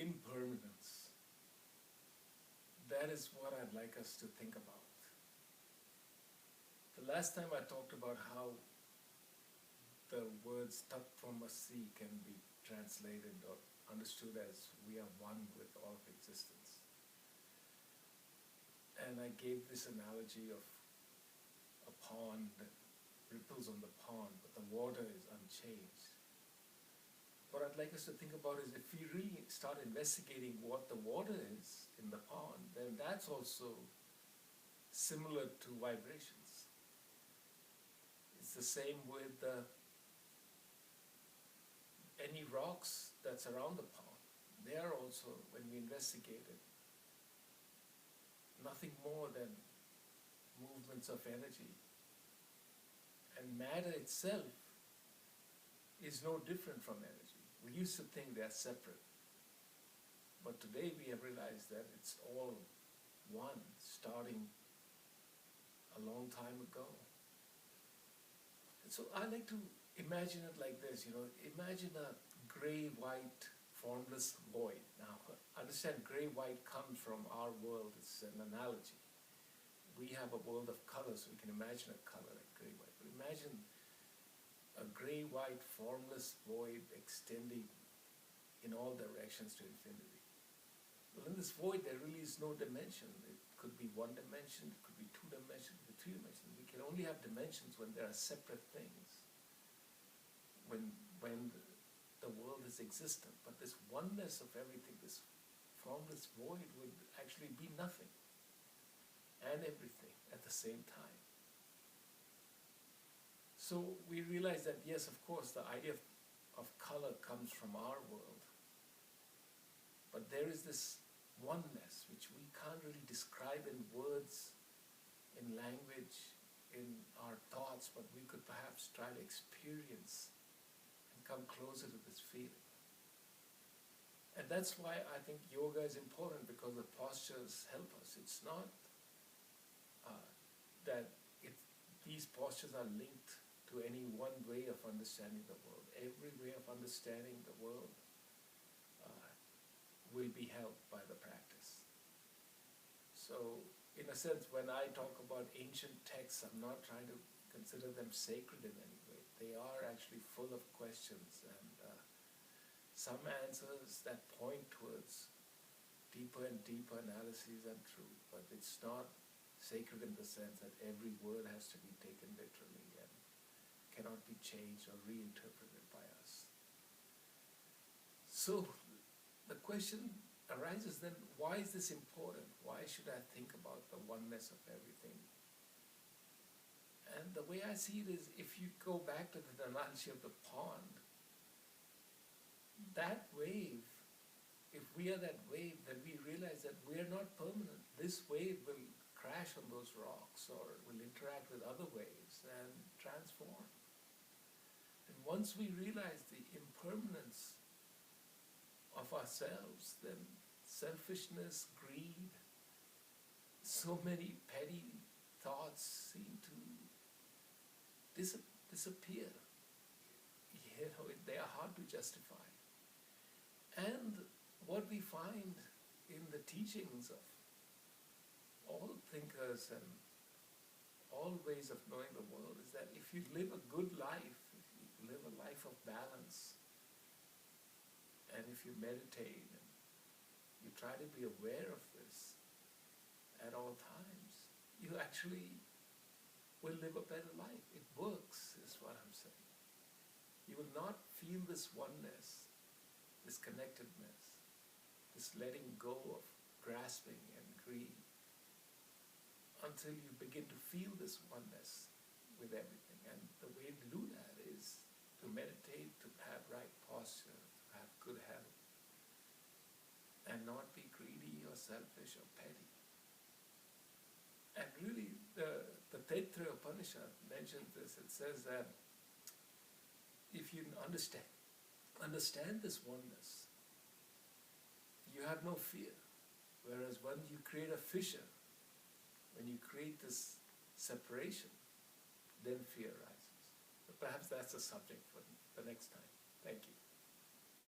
impermanence. That is what I'd like us to think about. The last time I talked about how the words tatvamasi can be translated or understood as we are one with all of existence. And I gave this analogy of a pond, ripples on the pond, but the water is unchanged. What I'd like us to think about is if we really start investigating what the water is in the pond, then that's also similar to vibrations. It's the same with any rocks that's around the pond. They are also, when we investigate it, nothing more than movements of energy. And matter itself is no different from energy. We used to think they are separate. But today we have realized that it's all one, starting a long time ago. And so I like to imagine it like this, imagine a gray-white formless void. Now, understand gray-white comes from our world, it's an analogy. We have a world of color, so we can imagine a color like gray-white. But imagine a gray-white formless void extending in all directions to infinity. Well, in this void, there really is no dimension. It could be one dimension, it could be two dimensions, it could be three dimensions. We can only have dimensions when there are separate things, when the world is existent. But this oneness of everything, this formless void would actually be nothing and everything at the same time. So we realize that, yes, of course, the idea of color comes from our world. But there is this oneness which we can't really describe in words, in language, in our thoughts, but we could perhaps try to experience and come closer to this feeling. And that's why I think yoga is important, because the postures help us. It's not that these postures are linked to any one way of understanding the world. Every way of understanding the world will be helped by the practice. So, in a sense, when I talk about ancient texts, I'm not trying to consider them sacred in any way. They are actually full of questions and some answers that point towards deeper and deeper analyses and truth, but it's not sacred in the sense that every word has to be taken literally and cannot be changed or reinterpreted by us. So the question arises then, why is this important? Why should I think about the oneness of everything? And the way I see it is, if you go back to the analogy of the pond, that wave, if we are that wave, then we realize that we are not permanent. This wave will crash on those rocks or will interact with other waves and transform. And once we realize the impermanence of ourselves, then selfishness, greed, so many petty thoughts seem to disappear. They are hard to justify. And what we find in the teachings of all thinkers and all ways of knowing the world is that if you live a good life, if you live a life of balance, and if you meditate and you try to be aware of this at all times, you actually will live a better life. It works, is what I'm saying. You will not feel this oneness, this connectedness, this letting go of grasping and greed, until you begin to feel this oneness with everything. And the way to do that is to meditate, to have right posture, to have good health, and not be greedy or selfish or petty. And really, the Taittiriya Upanishad mentions this. It says that if you understand this oneness, you have no fear. Whereas when you create a fissure, when you create this separation, then fear rises. But perhaps that's a subject for the next time. Thank you.